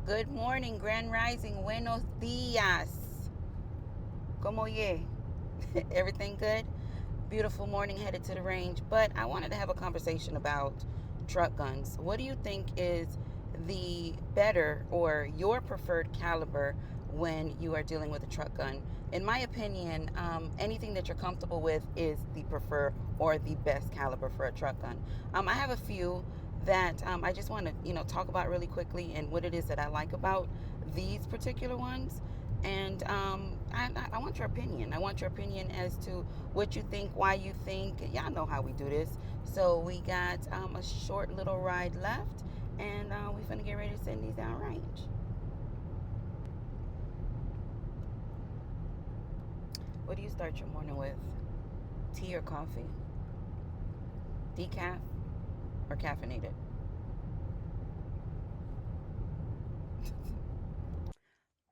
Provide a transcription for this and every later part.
Good morning, Grand Rising, buenos dias. Como ye? Everything good? Beautiful morning headed to the range, but I wanted to have a conversation about truck guns. What do you think is the better or your preferred caliber when you are dealing with a truck gun? In my opinion, anything that you're comfortable with is the preferred or the best caliber for a truck gun. I have a few that I just want to talk about really quickly and what it is that I like about these particular ones. And I want your opinion. I want your opinion as to what you think, why you think. Y'all know how we do this. So we got a short little ride left, and we're going to get ready to send these down range. What do you start your morning with? Tea or coffee? Decaf or caffeinated?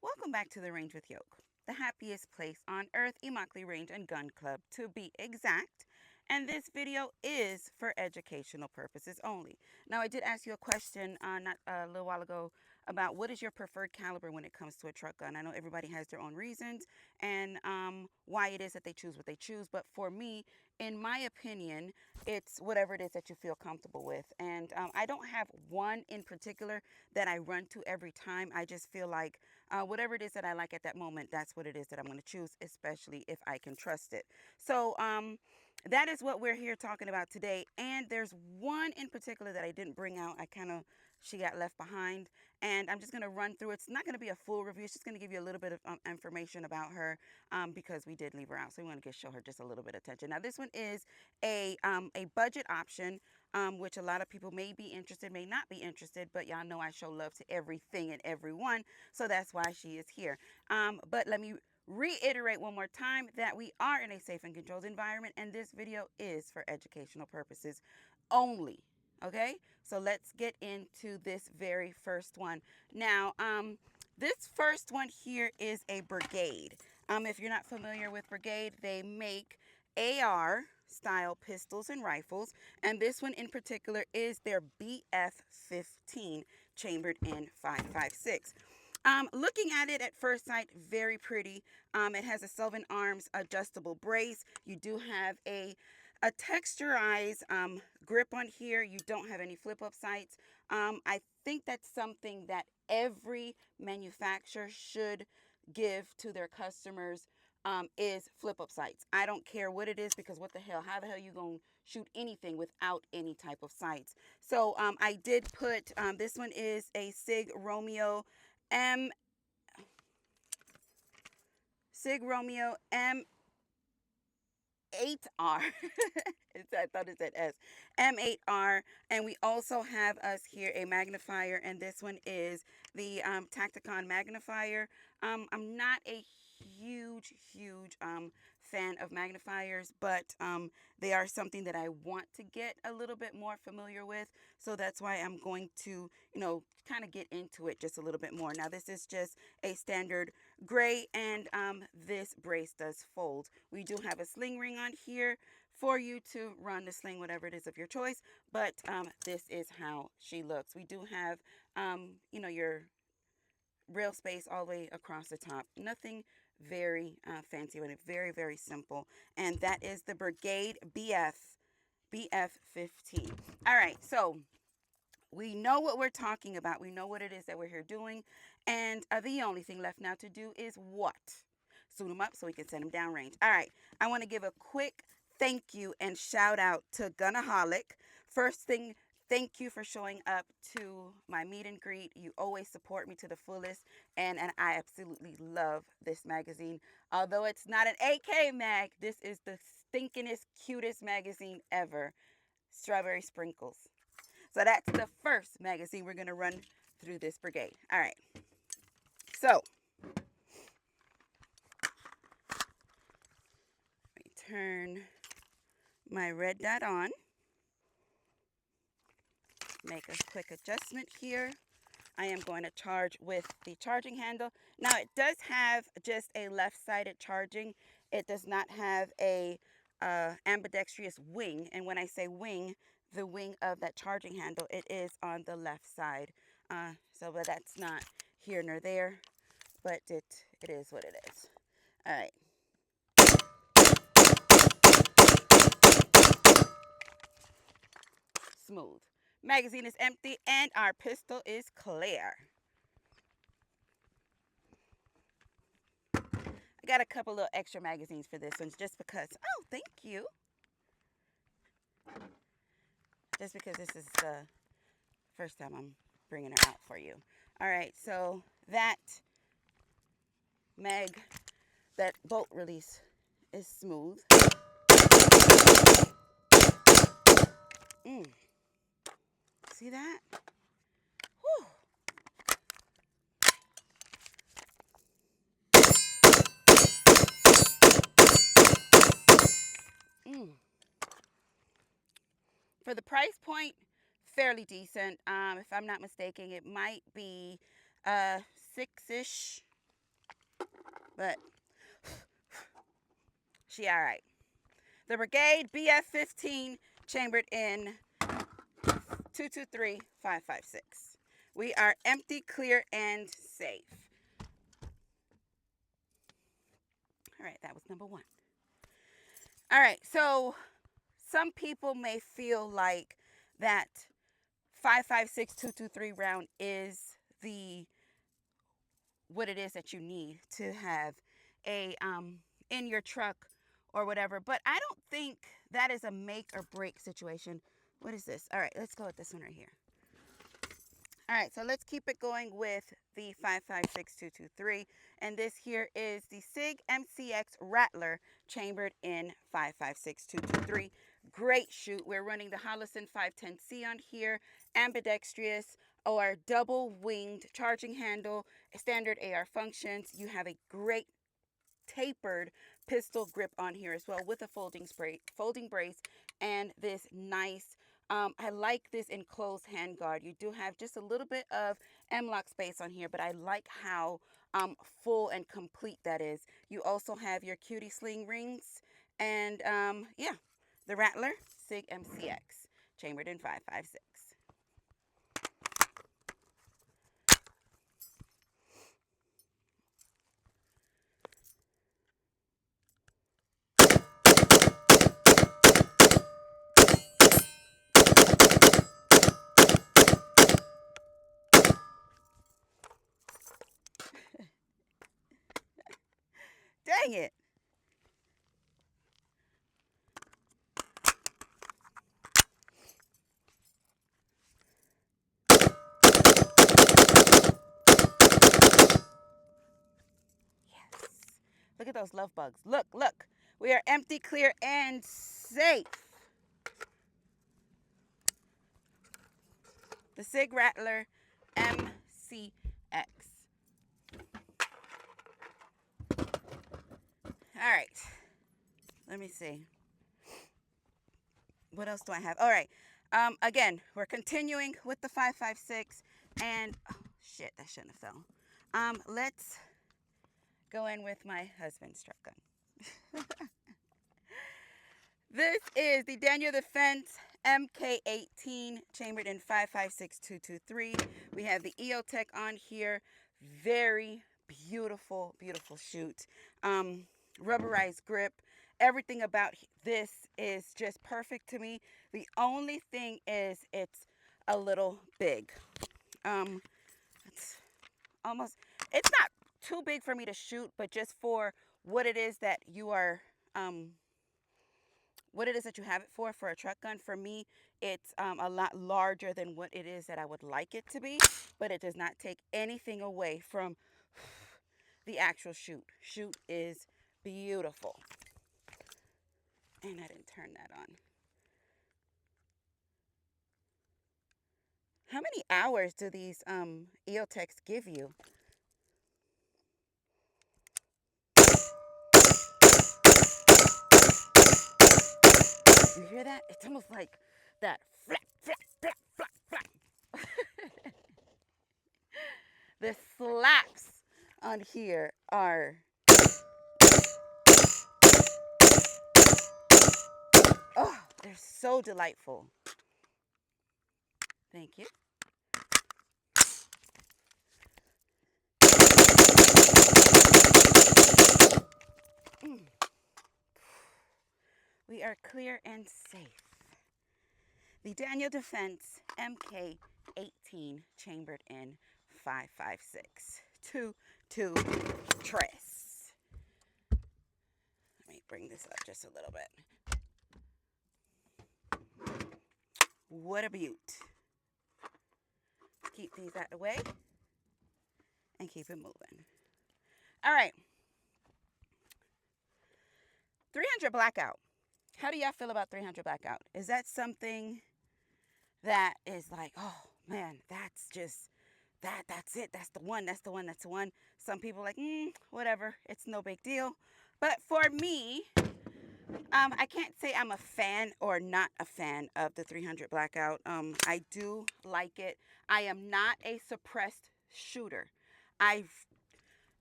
Welcome back to the Range with Yoke, the happiest place on earth, Immokalee Range and Gun Club to be exact. And this video is for educational purposes only. Now, I did ask you a question not a little while ago about what is your preferred caliber when it comes to a truck gun. I know everybody has their own reasons and why it is that they choose what they choose. But for me, in my opinion, it's whatever it is that you feel comfortable with. And I don't have one in particular that I run to every time. I just feel like whatever it is that I like at that moment, that's what it is that I'm going to choose, especially if I can trust it. So that is what we're here talking about today. And there's one in particular that I didn't bring out. She got left behind. And I'm just going to run through. It's not going to be a full review. It's just going to give you a little bit of information about her because we did leave her out. So we want to show her just a little bit of attention. Now, this one is a budget option, which a lot of people may be interested, may not be interested. But y'all know I show love to everything and everyone. So that's why she is here. But let me reiterate one more time that we are in a safe and controlled environment, and this video is for educational purposes only. Okay, so let's get into this very first one. Now, this first one here is a Brigade. If you're not familiar with Brigade, they make AR style pistols and rifles, and this one in particular is their BF-15 chambered in 5.56. Looking at it at first sight, very pretty. It has a Sylvan Arms adjustable brace. You do have a texturized grip on here. You don't have any flip-up sights. I think that's something that every manufacturer should give to their customers is flip-up sights. I don't care what it is because what the hell, how the hell you gonna shoot anything without any type of sights? So I did put, this one is a Sig Romeo M8R. I thought it said S. M8R. And we also have us here a magnifier, and this one is the Tacticon magnifier. I'm not a huge fan of magnifiers, but they are something that I want to get a little bit more familiar with. So that's why I'm going to, kind of get into it just a little bit more. Now, this is just a standard gray, and this brace does fold. We do have a sling ring on here for you to run the sling, whatever it is of your choice, but this is how she looks. We do have, your rail space all the way across the top. Nothing very fancy with it. Very, very simple. And that is the Brigade BF-15. All right, so we know what we're talking about. We know what it is that we're here doing. And the only thing left now to do is what? Suit them up so we can send them downrange. All right, I want to give a quick thank you and shout out to Gunaholic. First thing, thank you for showing up to my meet and greet. You always support me to the fullest, and I absolutely love this magazine. Although it's not an AK mag, this is the stinkingest, cutest magazine ever. Strawberry Sprinkles. So that's the first magazine we're going to run through this Brigade. All right. So, let me turn my red dot on. Make a quick adjustment here. I am going to charge with the charging handle. Now, it does have just a left-sided charging. It does not have a ambidextrous wing. And when I say wing, the wing of that charging handle, it is on the left side. But that's not here nor there, but it is what it is. All right. Smooth. Magazine is empty and our pistol is clear. I got a couple little extra magazines for this one just because. Oh, thank you. Just because this is the first time I'm bringing her out for you. All right, so that bolt release is smooth. See that? Whew. For the price point, fairly decent. If I'm not mistaken, it might be $6-ish, but she all right. The Brigade BF-15 chambered in 223556. We are empty, clear, and safe. All right, that was number one. All right, so some people may feel like that 556 223 round is what it is that you need to have a in your truck or whatever, but I don't think that is a make or break situation. What is this? All right, let's go with this one right here. All right, so let's keep it going with the 556 223, and this here is the Sig MCX Rattler chambered in 556 223. Great shoot. We're running the Holosun 510C on here, ambidextrous or double-winged charging handle, standard AR functions. You have a great tapered pistol grip on here as well with a folding brace and this nice I like this enclosed handguard. You do have just a little bit of M-lock space on here, but I like how full and complete that is. You also have your cutie sling rings and yeah, the Rattler Sig MCX chambered in 556. Dang it. Yes. Look at those love bugs. Look, look. We are empty, clear, and safe. The Sig Rattler MCX. All right. Let me see. What else do I have? All right. Again, we're continuing with the 556, and oh shit, that shouldn't have fell. Let's go in with my husband's truck gun. This is the Daniel Defense MK18 chambered in 556 223. We have the EOTech on here. Very beautiful, beautiful shoot. Rubberized grip. Everything about this is just perfect to me. The only thing is it's a little big. It's not too big for me to shoot, but just for what it is that you are, what it is that you have it for a truck gun. For me, it's a lot larger than what it is that I would like it to be, but it does not take anything away from the actual shoot. Shoot is beautiful. And I didn't turn that on. How many hours do these EOTechs give you? You hear that? It's almost like that flap, flap, flap, flap, flap. The slaps on here are, oh, they're so delightful. Thank you. are clear and safe. The Daniel Defense MK18 chambered in 5.56 2 Tress. Let me bring this up just a little bit. What a beaut. Keep these out of the way and keep it moving. All right. 300 blackout. How do y'all feel about 300 blackout? Is that something that is like, oh man, that's just, that's it. That's the one. That's the one. That's the one. Some people are like, whatever. It's no big deal. But for me, I can't say I'm a fan or not a fan of the 300 blackout. I do like it. I am not a suppressed shooter.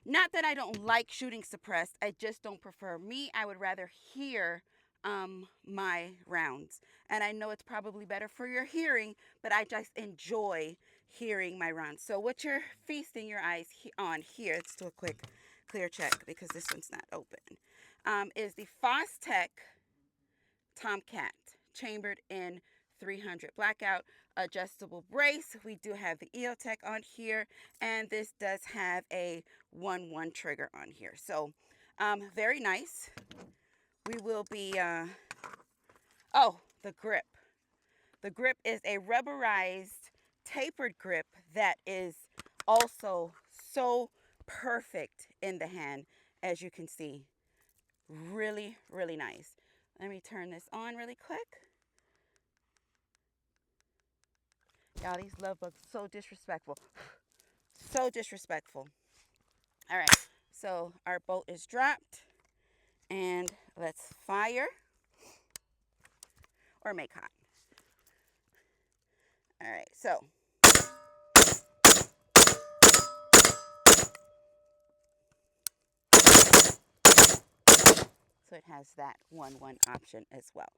Not that I don't like shooting suppressed. I just don't prefer. Me, I would rather hear my rounds. And I know it's probably better for your hearing, but I just enjoy hearing my rounds. So what you're feasting your eyes on here, let's do a quick clear check because this one's not open, is the Fostech Tomcat chambered in 300 blackout adjustable brace. We do have the EOTech on here, and this does have a 1-1 trigger on here. So very nice. We will be, oh, the grip. The grip is a rubberized tapered grip that is also so perfect in the hand, as you can see. Really, really nice. Let me turn this on really quick. Y'all, these love bugs are so disrespectful. So disrespectful. All right, so our bolt is dropped. And let's fire or make hot. All right, so it has that 1-1 option as well.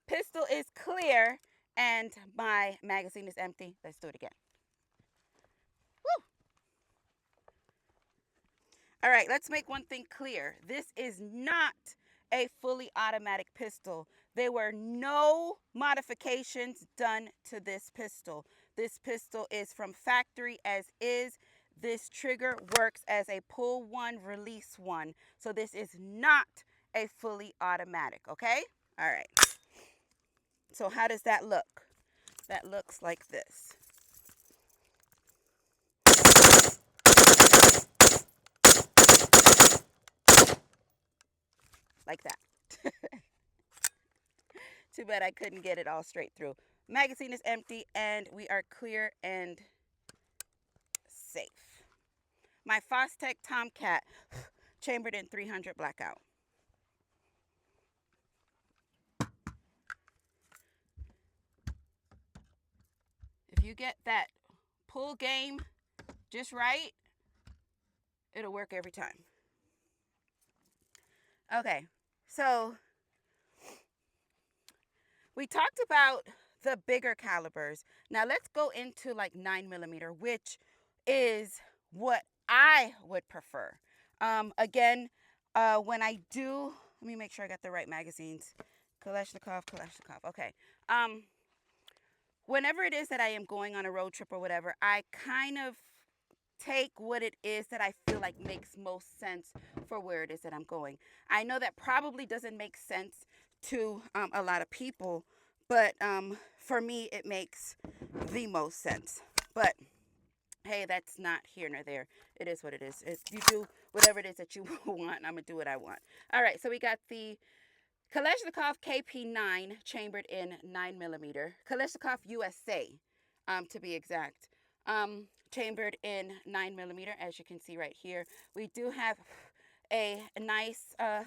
Pistol is clear and my magazine is empty. Let's do it again. Woo! All right, let's make one thing clear. This is not a fully automatic pistol. There were no modifications done to this pistol. This pistol is from factory as is. This trigger works as a pull one, release one. So this is not a fully automatic, okay? All right. So how does that look? That looks like this. Like that. Too bad I couldn't get it all straight through. Magazine is empty and we are clear and safe. My Fostech Tomcat chambered in 300 blackout. If you get that pull game just right, it'll work every time. Okay, so we talked about the bigger calibers. Now let's go into like 9mm, which is what I would prefer. Again, when I do, let me make sure I got the right magazines. Kalashnikov, okay. Whenever it is that I am going on a road trip or whatever, I kind of take what it is that I feel like makes most sense for where it is that I'm going. I know that probably doesn't make sense to a lot of people, but for me it makes the most sense. But hey, that's not here nor there. It is what it is. You do whatever it is that you want. I'm gonna do what I want. All right, so we got the Kalashnikov KP9 chambered in 9mm. Kalashnikov USA, to be exact. Chambered in 9mm, as you can see right here. We do have a nice, I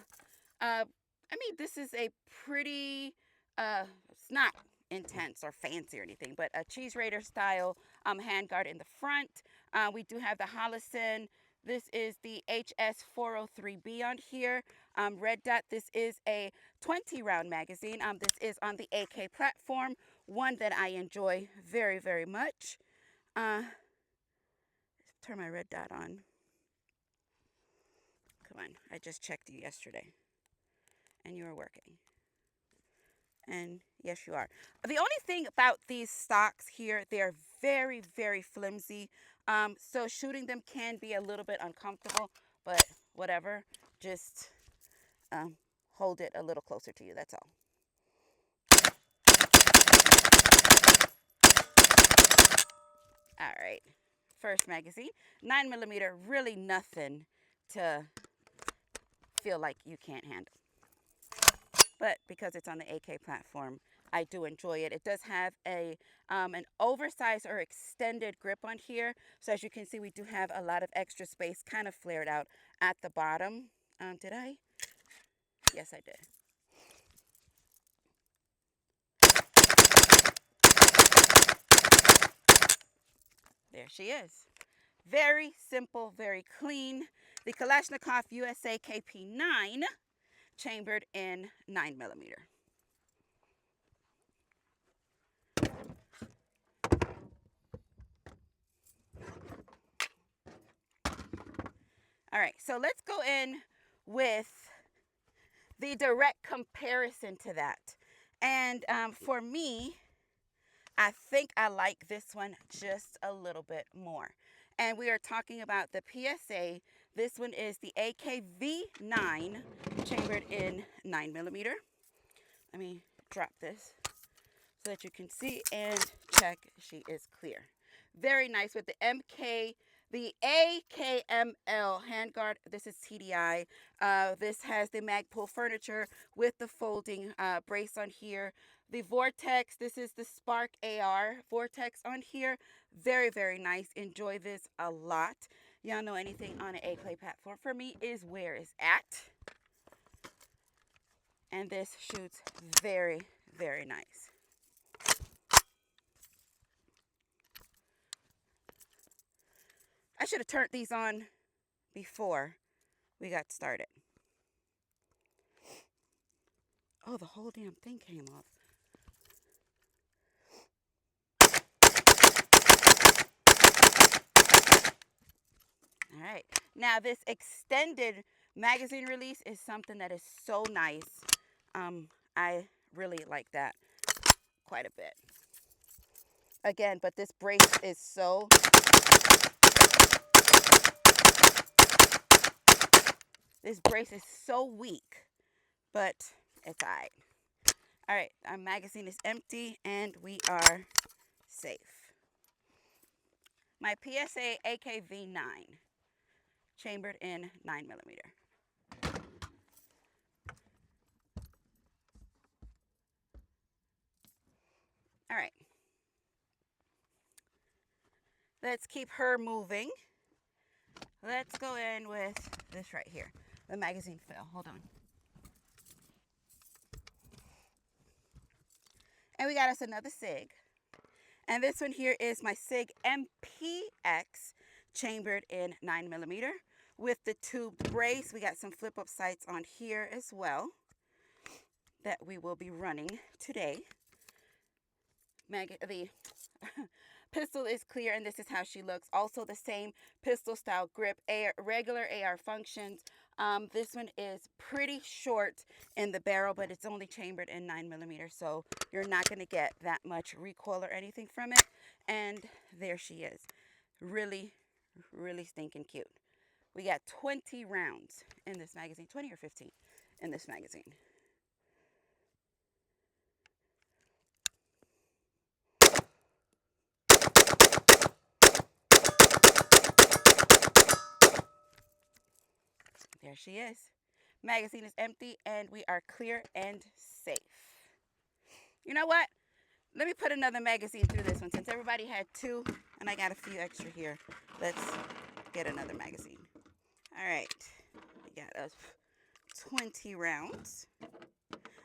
mean, this is a pretty, it's not intense or fancy or anything, but a Cheese Raider style handguard in the front. We do have the Holosun. This is the HS403B on here. Red dot, this is a 20-round magazine. This is on the AK platform, one that I enjoy very, very much. Turn my red dot on. Come on, I just checked you yesterday, and you were working. And yes, you are. The only thing about these stocks here, they're very, very flimsy. So shooting them can be a little bit uncomfortable, but whatever. Just hold it a little closer to you. That's all. All right. First magazine, 9mm. Really nothing to feel like you can't handle. But because it's on the AK platform, I do enjoy it. It does have an oversized or extended grip on here. So as you can see, we do have a lot of extra space kind of flared out at the bottom. Did I? Yes, I did. There she is. Very simple, very clean. The Kalashnikov USA KP9, chambered in 9mm. All right, so let's go in with the direct comparison to that. And for me, I think I like this one just a little bit more. And we are talking about the PSA. This one is the AKV9, chambered in 9mm. Let me drop this so that you can see and check she is clear. Very nice with the AKML handguard. This is TDI. This has the Magpul furniture with the folding brace on here. The Vortex, this is the Spark AR Vortex on here. Very, very nice. Enjoy this a lot. Y'all know anything on an A-clay platform for me is where it's at. And this shoots very, very nice. I should have turned these on before we got started. Oh, the whole damn thing came off. All right. Now, this extended magazine release is something that is so nice. I really like that quite a bit. Again, but this brace is so... This brace is so weak, but it's all right. All right, our magazine is empty and we are safe. My PSA AKV9, chambered in 9mm. All right. Let's keep her moving. Let's go in with this right here. The magazine fell. Hold on. And we got us another Sig. And this one here is my Sig MPX, chambered in 9mm. With the tube brace, we got some flip-up sights on here as well that we will be running today. The pistol is clear, and this is how she looks. Also the same pistol style grip, regular AR functions. This one is pretty short in the barrel, but it's only chambered in 9mm, so you're not going to get that much recoil or anything from it. And there she is. Really, really stinking cute. We got 20 rounds in this magazine, 20 or 15 in this magazine. There she is. Magazine is empty and we are clear and safe. You know what? Let me put another magazine through this one since everybody had two and I got a few extra here. Let's get another magazine. All right. We got us 20 rounds.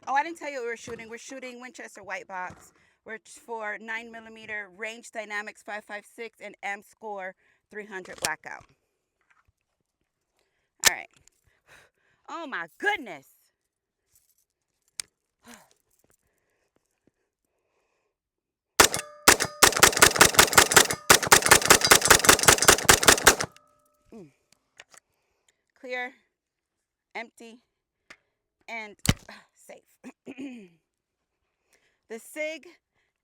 Oh, I didn't tell you what we're shooting. We're shooting Winchester White Box. We're for 9mm Range Dynamics 556 and M Score 300 Blackout. All right. Oh my goodness. Clear, empty, and safe. the Sig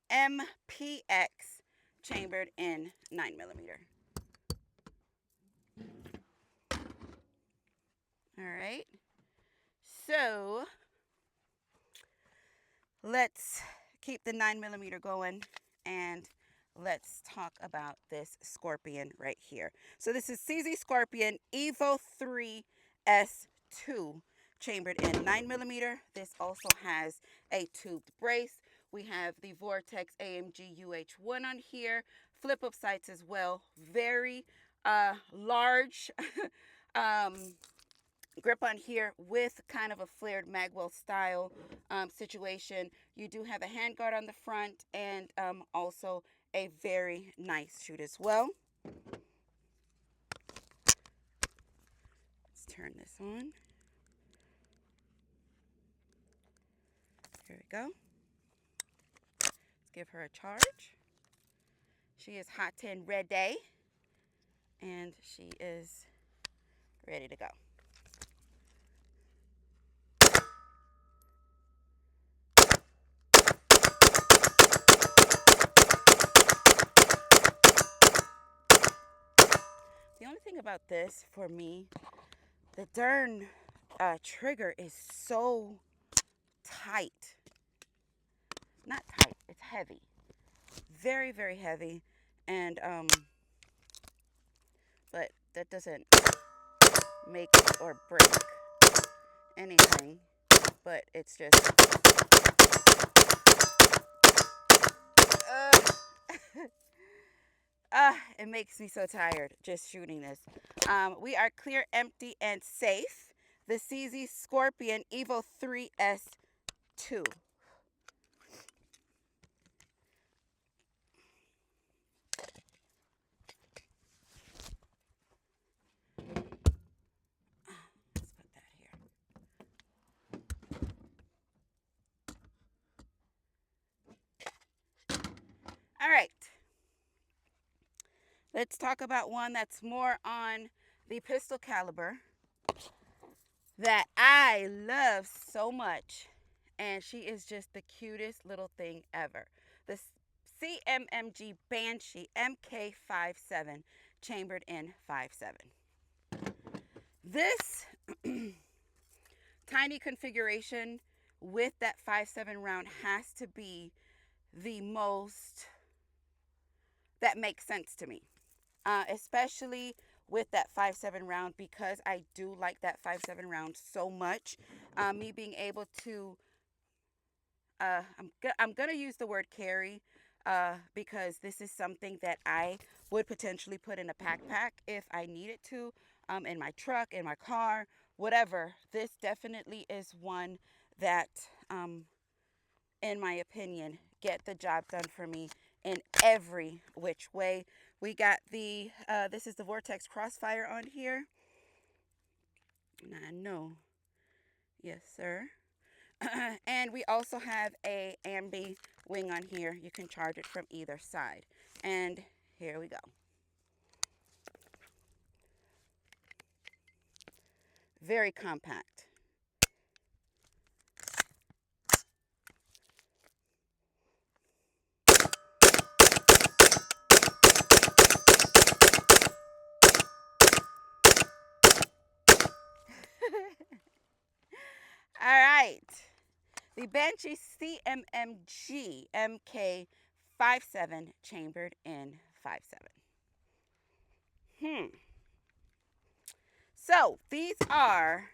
MPX chambered in 9mm. All right, so let's keep the 9mm going, and let's talk about this Scorpion right here. So this is CZ Scorpion EVO 3S2 chambered in 9mm. This also has a tubed brace. We have the Vortex AMG UH1 on here, flip up sights as well. Very large grip on here with kind of a flared magwell style situation. You do have a handguard on the front, and also a very nice shoot as well. Let's turn this on. There we go. Let's give her a charge. She is hot 10 ready, and she is ready to go. The only thing about this for me, the darn trigger is so tight. Not tight, it's heavy. Very, very heavy. And but that doesn't make or break anything, but it's just it makes me so tired just shooting this. We are clear, empty, and safe. The CZ Scorpion EVO 3S2. Let's put that here. All right. Let's talk about one that's more on the pistol caliber that I love so much, and she is just the cutest little thing ever. The CMMG Banshee MK17 chambered in 5.7. This tiny configuration with that 5.7 round has to be the most that makes sense to me. Especially with that 5.7 round, because I do like that 5.7 round so much. Me being able to, I'm gonna use the word carry, because this is something that I would potentially put in a backpack if I needed to, in my truck, in my car, whatever. This definitely is one that, in my opinion, get the job done for me in every which way. We got the, this is the Vortex Crossfire on here. I know. Yes, sir. And we also have a ambi wing on here. You can charge it from either side. And here we go. Very compact. All right. The Banshee CMMG MK57 chambered in 5.7. So these are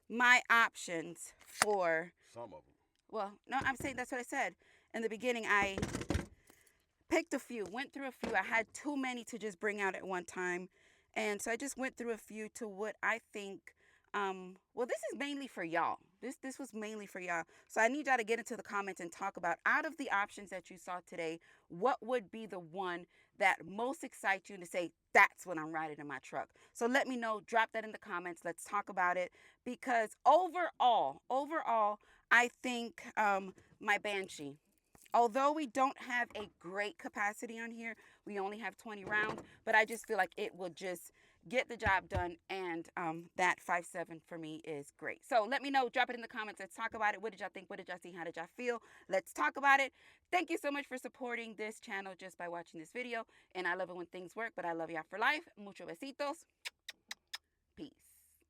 my options for some of them. Well, no, I'm saying that's what I said in the beginning. I picked a few, went through a few. I had too many to just bring out at one time, and so I just went through a few to what I think. Well, this is mainly for y'all. This was mainly for y'all. So I need y'all to get into the comments and talk about, out of the options that you saw today, what would be the one that most excites you to say, that's what I'm riding in my truck. So let me know, drop that in the comments. Let's talk about it, because overall, I think my Banshee, although we don't have a great capacity on here, we only have 20 rounds, but I just feel like it will just get the job done, and that 5.7 for me is great. So let me know, drop it in the comments. Let's talk about it. What did y'all think? What did y'all see? How did y'all feel? Let's talk about it. Thank you so much for supporting this channel just by watching this video. And I love it when things work, but I love y'all for life. Mucho besitos. Peace.